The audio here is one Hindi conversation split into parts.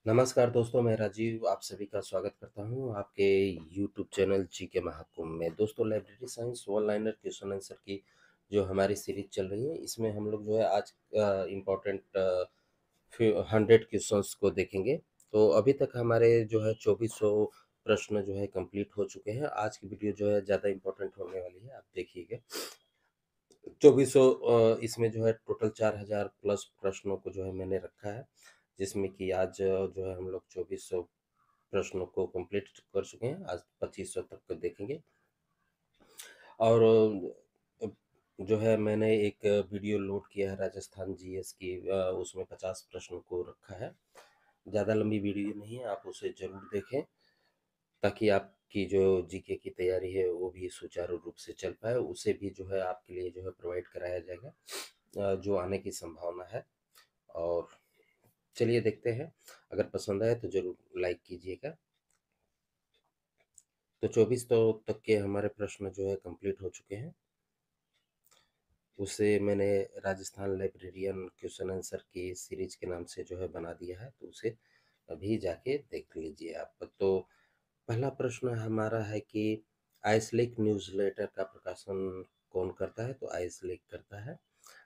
नमस्कार दोस्तों, मैं राजीव आप सभी का स्वागत करता हूं आपके यूट्यूब चैनल जी के महाकुंभ में। दोस्तों, library science one liner question answer की जो हमारी सीरीज चल रही है, इसमें हम लोग जो है आज इम्पोर्टेंट 100 क्वेश्चंस को देखेंगे। तो अभी तक हमारे जो है 2400 प्रश्न जो है कंप्लीट हो चुके हैं। आज की वीडियो जो है ज़्यादा इम्पोर्टेंट होने वाली है, आप देखिएगा। 2400 इसमें जो है टोटल 4000 प्लस प्रश्नों को जो है मैंने रखा है, जिसमें कि आज जो है हम लोग 2400 प्रश्नों को कंप्लीट कर चुके हैं। आज 2500 तक को देखेंगे। और जो है मैंने एक वीडियो लोड किया है राजस्थान जीएस की, उसमें 50 प्रश्नों को रखा है। ज़्यादा लंबी वीडियो नहीं है, आप उसे ज़रूर देखें ताकि आपकी जो जीके की तैयारी है वो भी सुचारू रूप से चल पाए। उसे भी जो है आपके लिए जो है प्रोवाइड कराया जाएगा, जो आने की संभावना है। और चलिए देखते हैं, अगर पसंद आए तो ज़रूर लाइक कीजिएगा। तो 24 तो तक के हमारे प्रश्न जो है कंप्लीट हो चुके हैं। उसे मैंने राजस्थान लाइब्रेरियन क्वेश्चन आंसर की सीरीज के नाम से जो है बना दिया है, तो उसे अभी जाके देख लीजिए आप। तो पहला प्रश्न हमारा है कि आइसलीक न्यूज़लेटर का प्रकाशन कौन करता है? तो आइसलीक करता है।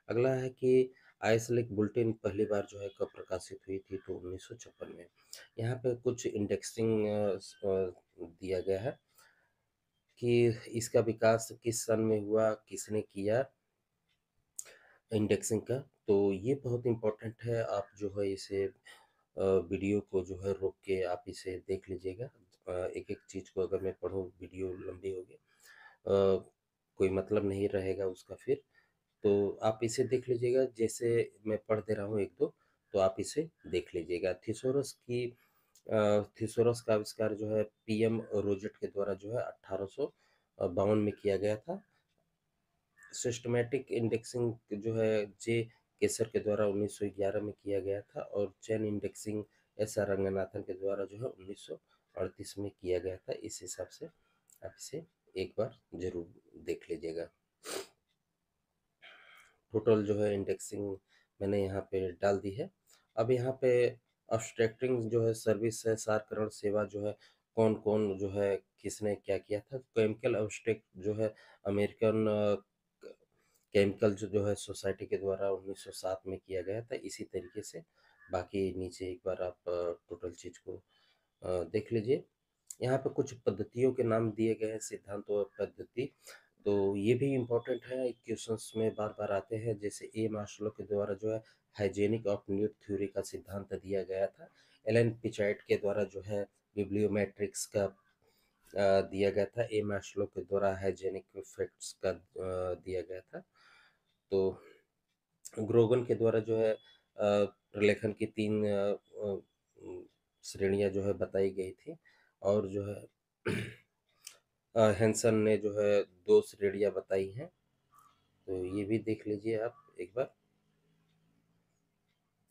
अगला है कि आइसलीक बुलेटिन पहली बार जो है कब प्रकाशित हुई थी? तो 1956 में। यहाँ पे कुछ इंडेक्सिंग दिया गया है कि इसका विकास किस सन में हुआ, किसने किया इंडेक्सिंग का। तो ये बहुत इम्पोर्टेंट है, आप जो है इसे वीडियो को जो है रोक के आप इसे देख लीजिएगा। एक-एक चीज़ को अगर मैं पढ़ूँ, वीडियो लंबी होगी, कोई मतलब नहीं रहेगा उसका फिर। तो आप इसे देख लीजिएगा, जैसे मैं पढ़ दे रहा हूँ 1-2, तो आप इसे देख लीजिएगा। थिसॉरस का आविष्कार जो है पीएम रोजेट के द्वारा जो है 1852 में किया गया था। सिस्टमैटिक इंडेक्सिंग जो है जे केसर के द्वारा 1911 में किया गया था, और chain indexing S R Ranganathan के द्वारा जो है 1938 में किया गया था। इस हिसाब से आप इसे एक बार जरूर देख लीजिएगा। टोटल जो है इंडेक्सिंग मैंने यहाँ पे डाल दी है। अब यहाँ पे अब्स्ट्रैक्टिंग जो है सर्विस है, सारकरण सेवा जो है कौन कौन जो है किसने क्या किया था? केमिकल अब्स्ट्रैक्ट जो है अमेरिकन केमिकल जो है सोसाइटी के द्वारा 1907 में किया गया था। इसी तरीके से बाकी नीचे एक बार आप टोटल चीज़ को देख लीजिए। यहाँ पे कुछ पद्धतियों के नाम दिए गए हैं, सिद्धांत और पद्धति। तो ये भी इम्पोर्टेंट है, क्वेश्चंस में बार-बार आते हैं। जैसे ए मार्शलो के द्वारा जो है हाइजीनिक ऑफ नीड थ्योरी का सिद्धांत दिया गया था। एलन पिचाइट के द्वारा जो है बिब्लियोमेट्रिक्स का दिया गया था। ए मार्शलो के द्वारा हाइजीनिक इफेक्ट्स का दिया गया था। तो ग्रोगन के द्वारा जो है प्रलेखन की 3 श्रेणियाँ जो है बताई गई थी। और जो है हैंसन ने जो है 2 श्रेणियाँ बताई हैं। तो ये भी देख लीजिए आप एक बार।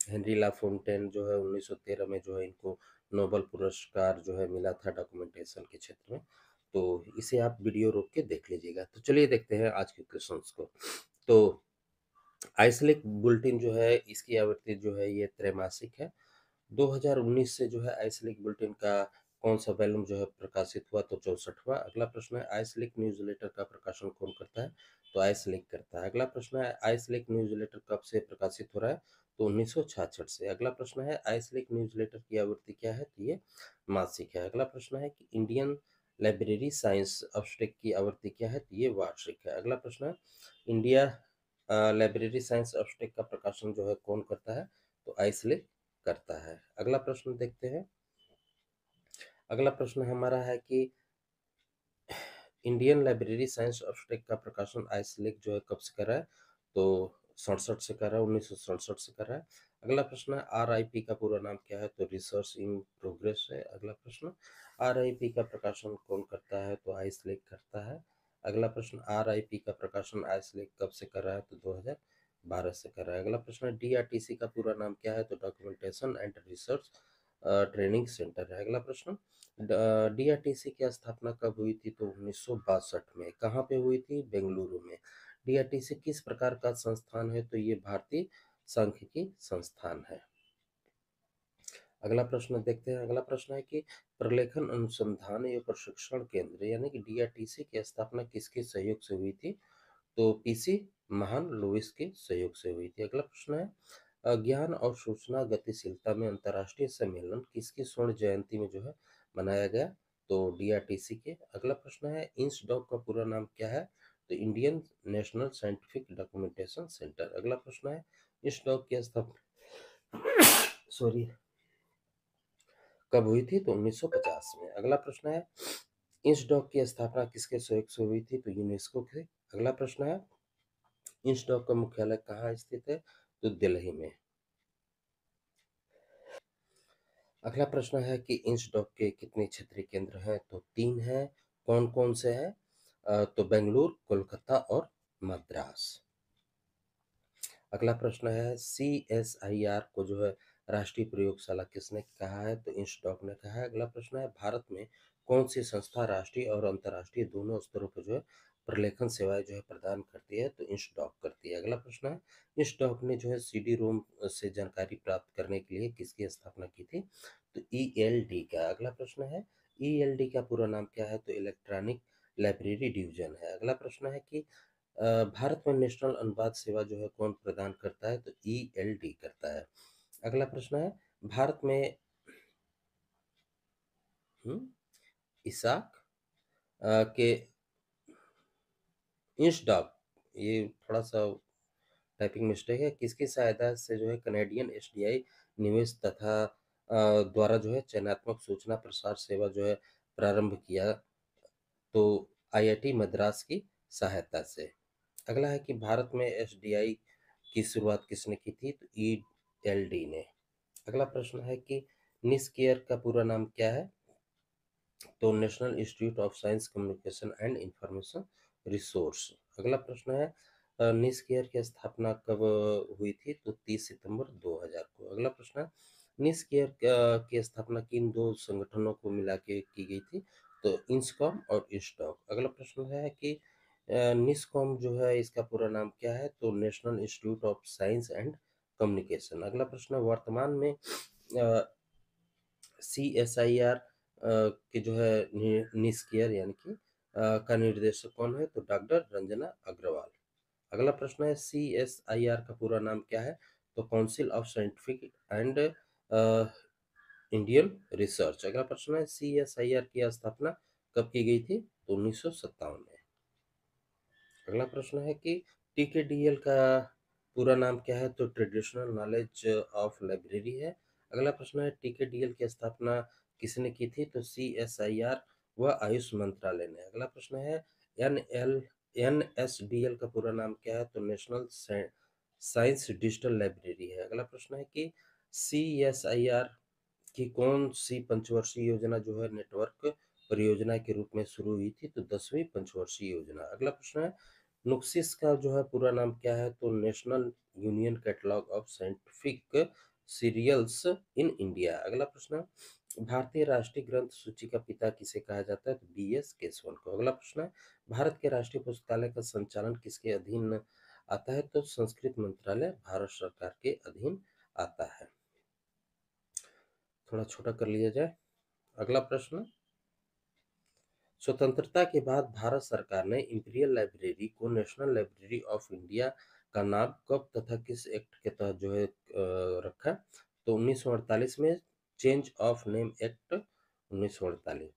हेनरी लाफोंटेन जो है 1913 में जो है इनको नोबेल पुरस्कार जो है मिला था डॉक्यूमेंटेशन के क्षेत्र में। तो इसे आप वीडियो रोक के देख लीजिएगा। तो चलिए देखते हैं आज के क्वेश्चंस को। तो आइसलेक बुलेटिन जो है इसकी आवृत्ति जो है ये त्रैमासिक है। 2019 से जो है आइसलीक बुलेटिन का कौन सा वॉल्यूम जो है प्रकाशित हुआ? तो 64वां। अगला प्रश्न है आइसलीक न्यूज़लेटर का प्रकाशन कौन करता है? तो आइसलीक करता है। अगला प्रश्न है आइसलीक न्यूज़लेटर कब से प्रकाशित हो रहा है? तो 1966 से। अगला प्रश्न है आइसलीक न्यूज़लेटर की आवृत्ति क्या है? तो ये मासिक है। अगला प्रश्न है कि इंडियन लाइब्रेरी साइंस अब्स्ट्रैक्ट की आवृत्ति क्या है? तो ये वार्षिक है। अगला प्रश्न है इंडिया लाइब्रेरी साइंस अब्स्ट्रैक्ट का प्रकाशन जो है कौन करता है? तो आइसलीक करता है। अगला प्रश्न देखते हैं। अगला प्रश्न हमारा है कि इंडियन लाइब्रेरी साइंस अब्स्ट्रैक्ट का प्रकाशन आइसलेक जो है कब से कर रहा है? तो 67 से कर रहा है, 1967 से कर रहा है। अगला प्रश्न है आरआईपी का पूरा नाम क्या है? तो रिसर्च इन प्रोग्रेस है। अगला प्रश्न आरआईपी का प्रकाशन कौन करता है? तो आइसलेक करता है। अगला प्रश्न आरआईपी का प्रकाशन आइसलेक कब से कर रहा है? तो 2012 से कर रहा है। अगला प्रश्न है डीआरटीसी का पूरा नाम क्या है? तो documentation and research training centre है। अगला प्रश्न डीआरटीसी की स्थापना कब हुई थी? तो 1962 में। कहाँ पे हुई थी? बेंगलुरु में। डीआरटीसी किस प्रकार का संस्थान है? तो ये भारतीय सांख्यिकी संस्थान है। अगला प्रश्न देखते हैं। अगला प्रश्न है कि प्रलेखन अनुसंधान एवं प्रशिक्षण केंद्र यानी कि डीआरटीसी की स्थापना किसके सहयोग से हुई थी? तो पीसी महान लुईस के सहयोग से हुई थी। अगला प्रश्न है ज्ञान और सूचना गतिशीलता में अंतर्राष्ट्रीय सम्मेलन किसकी स्वर्ण जयंती में जो है मनाया गया? तो डीआरटीसी के। अगला प्रश्न है इंसडॉक का पूरा नाम क्या है? तो Indian national scientific documentation centre. अगला प्रश्न है इंसडॉक की स्थापना सॉरी कब हुई थी? तो 1950 में। अगला प्रश्न है इंसडॉक की स्थापना किसके सहयोग से हुई थी? तो यूनेस्को के। अगला प्रश्न है इंसडॉक का मुख्यालय कहाँ स्थित है? तो दिल्ली में। अगला प्रश्न है कि इंसडॉक के कितने क्षेत्रीय केंद्र हैं? तो 3 हैं। कौन-कौन से हैं? तो बेंगलुरु, कोलकाता और मद्रास। अगला प्रश्न है सीएसआईआर को जो है राष्ट्रीय प्रयोगशाला किसने कहा है? तो इंस्टॉक ने कहा है। अगला प्रश्न है भारत में कौन सी संस्था राष्ट्रीय और अंतर्राष्ट्रीय दोनों स्तरों पर जो है प्रलेखन सेवाएं जो है प्रदान करती है? तो इंस्टॉक करती है। अगला प्रश्न है इंस्टॉक ने जो है सीडी रोम से जानकारी प्राप्त करने के लिए किसकी स्थापना की थी? तो ईएलडी का। अगला प्रश्न है ईएलडी का पूरा नाम क्या है? तो इलेक्ट्रॉनिक लाइब्रेरी डिवीजन है। अगला प्रश्न है कि भारत में नेशनल अनुवाद सेवा जो है कौन प्रदान करता है? तो ईएलडी करता है। अगला प्रश्न है भारत में इसाक के इंसडॉक ये थोड़ा सा टाइपिंग मिस्टेक है किसकी सहायता से जो है कनेडियन एसडीआई निवेश तथा द्वारा जो है चयनात्मक सूचना प्रसार सेवा जो है प्रारंभ किया? तो आईआईटी मद्रास की सहायता से। अगला है कि भारत में एसडीआई की शुरुआत किसने की थी? तो ईएलडी ने। अगला प्रश्न है कि निस्कियर का पूरा नाम क्या है? तो national institute of science communication and information resource. अगला प्रश्न है निस्कियर की स्थापना कब हुई थी? तो 30 सितंबर 2000 को। अगला प्रश्न है निस्कियर की स्थापना किन दो संगठनों को मिला के की गई थी? तो इंस्कॉम और इंस्टॉक। अगला प्रश्न है कि निस्कॉम जो है इसका पूरा नाम क्या है? तो national institute of science and communication. अगला प्रश्न है वर्तमान में सीएसआईआर के जो है निस्कियर यानी कि का निर्देशक कौन है? तो डॉक्टर रंजना अग्रवाल। अगला प्रश्न है सीएसआईआर का पूरा नाम क्या है? तो council of scientific and Indian research. अगला प्रश्न है सीएसआईआर की स्थापना कब की गई थी? तो 1957 में। अगला प्रश्न है कि टीकेडीएल का पूरा नाम क्या है? तो ट्रेडिशनल नॉलेज ऑफ लाइब्रेरी है। अगला प्रश्न है टीकेडीएल की स्थापना किसने की थी? तो सीएसआईआर व आयुष मंत्रालय ने। अगला प्रश्न है एनएसडीएल का पूरा नाम क्या है? तो नेशनल साइंस डिजिटल लाइब्रेरी है। अगला प्रश्न है कि सीएसआईआर कि कौन सी पंचवर्षीय योजना जो है नेटवर्क परियोजना के रूप में शुरू हुई थी? तो 10वीं पंचवर्षीय योजना। अगला प्रश्न है नुक्सिस का जो है पूरा नाम क्या है? तो national union catalogue of scientific serials in India. अगला प्रश्न है भारतीय राष्ट्रीय ग्रंथ सूची का पिता किसे कहा जाता है? तो बीएस केशवन को। अगला प्रश्न है भारत के राष्ट्रीय पुस्तकालय का संचालन किसके अधीन आता है? तो संस्कृत मंत्रालय भारत सरकार के अधीन आता है। थोड़ा छोटा कर लिया जाए। अगला प्रश्न स्वतंत्रता के बाद भारत सरकार ने इंपीरियल लाइब्रेरी को नेशनल लाइब्रेरी ऑफ इंडिया का नाम कब तथा किस एक्ट के तहत जो है रखा? तो 1948 में चेंज ऑफ नेम एक्ट 1948।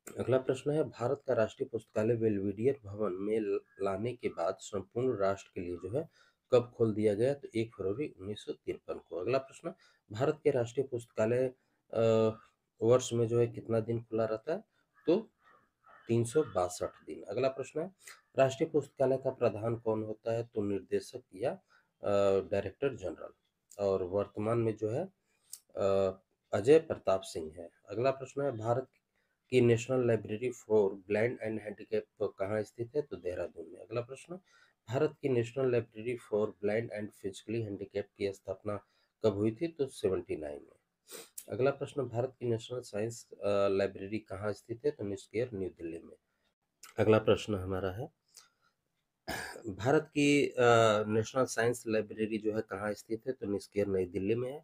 अगला प्रश्न है भारत का राष्ट्रीय पुस्तकालय बेल्वेडियर भवन में लाने के बाद संपूर्ण राष्ट्र के लिए जो है कब खोल दिया गया? तो 1 फरवरी 1953 को। अगला प्रश्न भारत के राष्ट्रीय पुस्तकालय वर्ष में जो है कितना दिन खुला रहता है? तो 362 दिन। अगला प्रश्न है राष्ट्रीय पुस्तकालय का प्रधान कौन होता है? तो निर्देशक या डायरेक्टर जनरल और वर्तमान में जो है अजय प्रताप सिंह है। अगला प्रश्न है भारत की national library for blind and handicap कहाँ स्थित है? तो देहरादून में। अगला प्रश्न भारत की national library for blind and physically handicap की स्थापना कब हुई थी? तो 79 में। अगला प्रश्न भारत की नेशनल साइंस लाइब्रेरी कहाँ स्थित है? तो निस्केयर न्यू दिल्ली में। अगला प्रश्न हमारा है भारत की नेशनल साइंस लाइब्रेरी जो है कहाँ स्थित है? तो निस्केयर नई दिल्ली में है।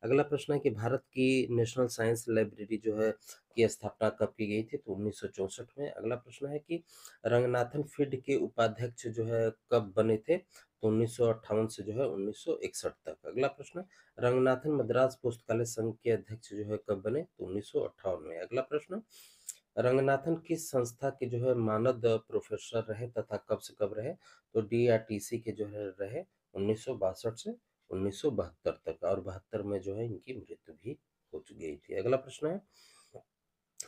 अगला प्रश्न है कि भारत की नेशनल साइंस लाइब्रेरी जो है की स्थापना कब की गई थी? तो 1964 में। अगला प्रश्न है कि रंगनाथन फीड के उपाध्यक्ष जो है कब बने थे? तो 1958 से जो है 1961 तक। अगला प्रश्न, रंगनाथन मद्रास पुस्तकालय संघ के अध्यक्ष जो है कब बने? तो 1958 में। अगला प्रश्न, रंगनाथन किस संस्था के जो है मानद प्रोफेसर रहे तथा कब से कब रहे? तो डीआरटीसी के जो है रहे 1962 से 1972 तक, और 72 में जो है इनकी मृत्यु भी हो गई थी। अगला प्रश्न है,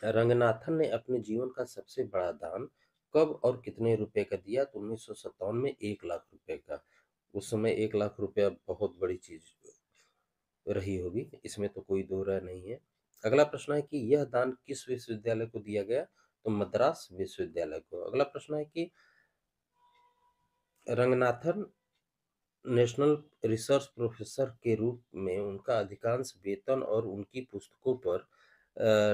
रंगनाथन ने अपने जीवन का सबसे बड़ा दान कब और कितने रुपए का दिया? तो 1957 में 1 लाख रुपए का। उस समय 1 लाख रुपया बहुत बड़ी चीज रही होगी, इसमें तो कोई दो राय नहीं है। अगला प्रश्न है कि यह दान किस विश्वविद्यालय को दिया गया? तो मद्रास विश्वविद्यालय को। अगला प्रश्न है कि रंगनाथन नेशनल रिसर्च प्रोफेसर के रूप में उनका अधिकांश वेतन और उनकी पुस्तकों पर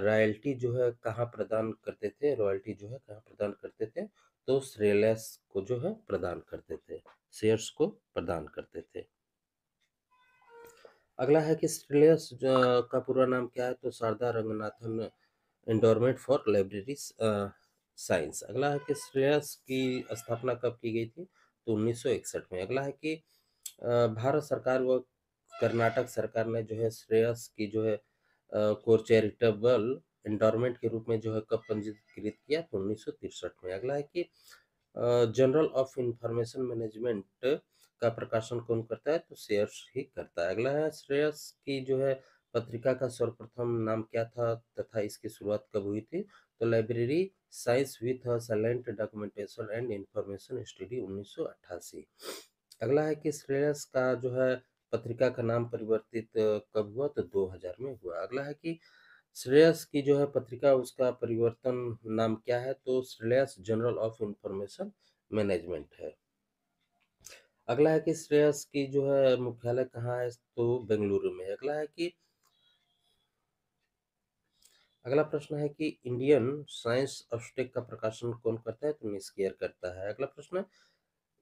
रॉयल्टी जो है कहाँ प्रदान करते थे? रॉयल्टी जो है कहाँ प्रदान करते थे? तो श्रेयस को जो है प्रदान करते थे, शेयर्स को प्रदान करते थे। अगला है कि श्रेयस का पूरा नाम क्या है? तो Sharda Ranganathan endowment for library science. अगला है कि श्रेयस की स्थापना कब की गई थी? तो 1961 में। अगला है कि भारत सरकार व कर्नाटक सरकार ने जो है श्रेयस की जो है को चैरिटेबल एंडोरमेंट के रूप में जो है कब पंजीकृत किया? तो 1963 में। अगला है कि जर्नल ऑफ इंफॉर्मेशन मैनेजमेंट का प्रकाशन कौन करता है? तो शेयर्स ही करता है। अगला है, श्रेयस की जो है पत्रिका का सर्वप्रथम नाम क्या था तथा इसकी शुरुआत कब हुई थी? तो library science with silent documentation and information study 1988। अगला है कि श्रेयस का जो है पत्रिका का नाम परिवर्तित कब हुआ? तो 2000 में हुआ। अगला है कि श्रेयस की जो है पत्रिका उसका परिवर्तन नाम क्या है? तो Shreyas journal of information management है। अगला है कि श्रेयस की जो है मुख्यालय कहाँ है? तो बेंगलुरु में। अगला है कि अगला प्रश्न है कि इंडियन साइंस ऑब्स्टेक का प्रकाशन कौन करता है? तो निस्केयर करता है। अगला प्रश्न,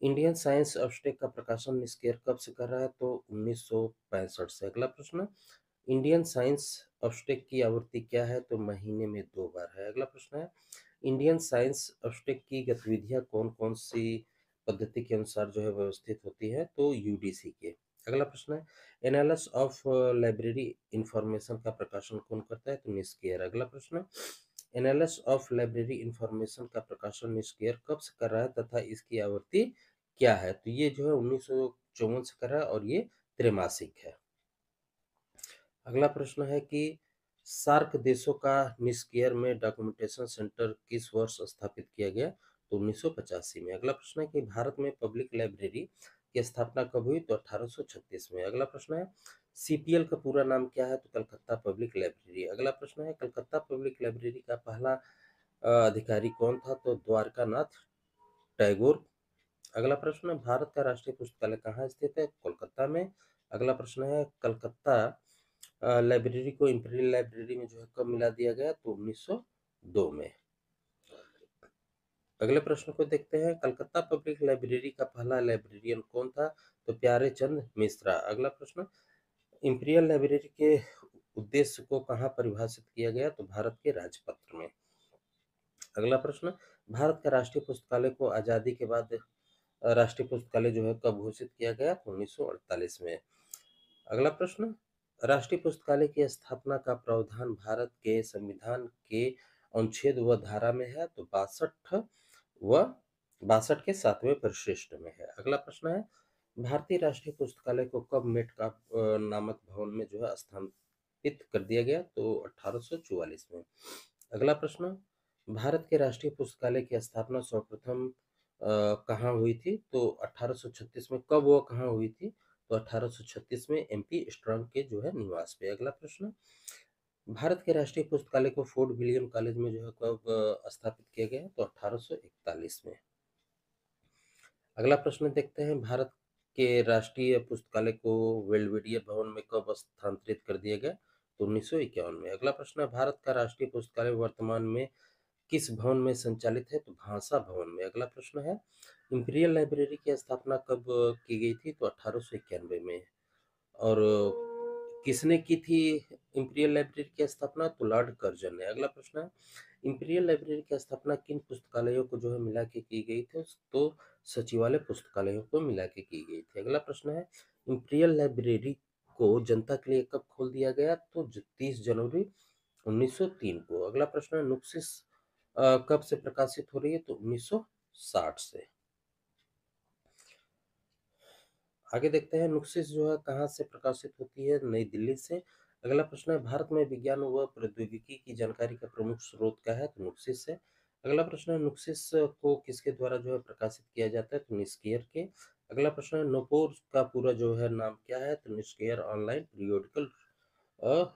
इंडियन साइंस ऑब्स्टेक का प्रकाशन निस्केयर कब से कर रहा है? तो 1965 से। अगला प्रश्न, इंडियन साइंस ऑब्स्टेक की आवृत्ति क्या है? तो महीने में 2 बार है। अगला प्रश्न है, इंडियन साइंस ऑब्स्टेक की गतिविधियां कौन कौन सी पद्धति के अनुसार जो है व्यवस्थित होती है? तो यूडीसी के। अगला प्रश्न है, एनालिस ऑफ लाइब्रेरी इंफॉर्मेशन का प्रकाशन कौन करता है? तो निस्केयर। अगला प्रश्न, एनालिस ऑफ लाइब्रेरी इंफॉर्मेशन का प्रकाशन निस्केयर कब से कर रहा है तथा इसकी आवृत्ति क्या है? तो ये जो है 1954 से कर रहा है और ये त्रैमासिक है। अगला प्रश्न है कि सार्क देशों का निस्केयर में डॉक्यूमेंटेशन सेंटर किस वर्ष स्थापित किया गया? तो 1985 में। अगला प्रश्न है कि भारत में पब्लिक लाइब्रेरी की स्थापना कब हुई? तो 1836 में। अगला प्रश्न है, सीपीएल का पूरा नाम क्या है? तो कलकत्ता पब्लिक लाइब्रेरी। अगला प्रश्न है, कलकत्ता पब्लिक लाइब्रेरी का पहला अधिकारी कौन था? तो द्वारकानाथ टैगोर। अगला प्रश्न, भारत का राष्ट्रीय पुस्तकालय कहाँ स्थित है? कोलकाता में। अगला प्रश्न है, कलकत्ता लाइब्रेरी को इंपीरियल लाइब्रेरी में जो है कब मिला दिया गया? तो 1902 में। अगले प्रश्न को देखते हैं, कलकत्ता पब्लिक लाइब्रेरी का पहला लाइब्रेरियन कौन था? तो प्यारे चंद मिश्रा। अगला प्रश्न, इंपीरियल लाइब्रेरी के उद्देश्य को कहाँ परिभाषित किया गया? तो भारत के राजपत्र में। अगला प्रश्न, भारत का राष्ट्रीय पुस्तकालय को आजादी के बाद राष्ट्रीय पुस्तकालय जो है कब घोषित किया गया? तो 1948 में। अगला प्रश्न, राष्ट्रीय पुस्तकालय की स्थापना का प्रावधान भारत के संविधान के अनुच्छेद व धारा में है? तो 62 के 7वें परिशिष्ट में है। अगला प्रश्न है, भारतीय राष्ट्रीय पुस्तकालय को कब मेट का नामक भवन में जो है स्थापित कर दिया गया? तो 1844 में। अगला प्रश्न, भारत के राष्ट्रीय पुस्तकालय की स्थापना सर्वप्रथम कहाँ हुई थी? तो 1836 में। कब वो कहाँ हुई थी? तो 1836 में एमपी स्ट्रॉन्ग के जो है निवास पे। अगला प्रश्न, भारत के राष्ट्रीय पुस्तकालय को फोर्ट विलियम कॉलेज में जो है कब स्थापित किया गया? तो 1841 में। अगला प्रश्न देखते हैं, भारत के राष्ट्रीय पुस्तकालय को बेल्वेडियर भवन में कब स्थानांतरित कर दिया गया? तो 1951 में। अगला प्रश्न है, भारत का राष्ट्रीय पुस्तकालय वर्तमान में किस भवन में संचालित है? तो भाषा भवन में। अगला प्रश्न है, इंपीरियल लाइब्रेरी की स्थापना कब की गई थी? तो 1891 में। और किसने की थी इंपीरियल लाइब्रेरी की स्थापना? तो लॉर्ड कर्जन ने। अगला प्रश्न है, इंपीरियल लाइब्रेरी की स्थापना किन पुस्तकालयों को जो है मिला के की गई थी? तो सचिवालय पुस्तकालयों को मिला के की गई थी। अगला प्रश्न है, इंपीरियल लाइब्रेरी को जनता के लिए कब खोल दिया गया? तो 30 जनवरी 1903 को। अगला प्रश्न है, नुक्सिस कब से प्रकाशित हो रही है? तो 1960 से। आगे देखते हैं, नुक्सिस जो है कहाँ से प्रकाशित होती है? नई दिल्ली से। अगला प्रश्न है, भारत में विज्ञान व प्रौद्योगिकी की जानकारी का प्रमुख स्रोत क्या है? तो नुक्सिस है। अगला प्रश्न है, नुक्सिस को किसके द्वारा जो है प्रकाशित किया जाता है? तो निस्केयर के। अगला प्रश्न है, नोपोर का पूरा जो है नाम क्या है? तो निस्केयर ऑनलाइन पीरियोडिकल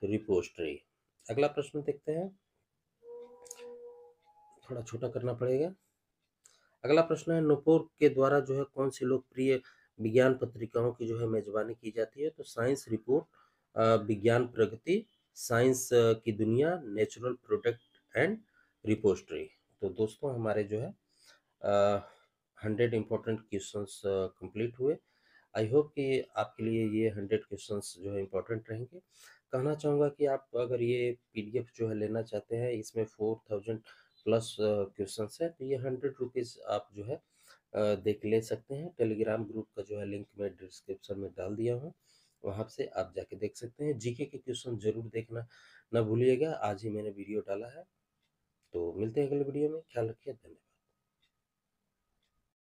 रिपोस्टरी। अगला प्रश्न देखते हैं, थोड़ा छोटा करना पड़ेगा। अगला प्रश्न है, नूपुर के द्वारा जो है कौन सी लोकप्रिय विज्ञान पत्रिकाओं की जो है मेजबानी की जाती है? तो साइंस रिपोर्ट, विज्ञान प्रगति, साइंस की दुनिया, नेचुरल प्रोडक्ट एंड रिपोस्टरी। तो दोस्तों हमारे जो है 100 इम्पोर्टेंट क्वेश्चंस कंप्लीट हुए। आई होप कि आपके लिए ये 100 क्वेश्चंस जो है इम्पोर्टेंट रहेंगे। कहना चाहूँगा कि आप अगर ये पीडीएफ जो है लेना चाहते हैं, इसमें 4000 प्लस क्वेश्चंस है, तो ये 100 रुपीज़ आप जो है देख ले सकते हैं। टेलीग्राम ग्रुप का जो है लिंक मैं डिस्क्रिप्शन में डाल दिया हूँ, वहाँ से आप जाके देख सकते हैं। जीके के क्वेश्चन जरूर देखना ना भूलिएगा, आज ही मैंने वीडियो डाला है। तो मिलते हैं अगले वीडियो में, ख्याल रखिए, धन्यवाद।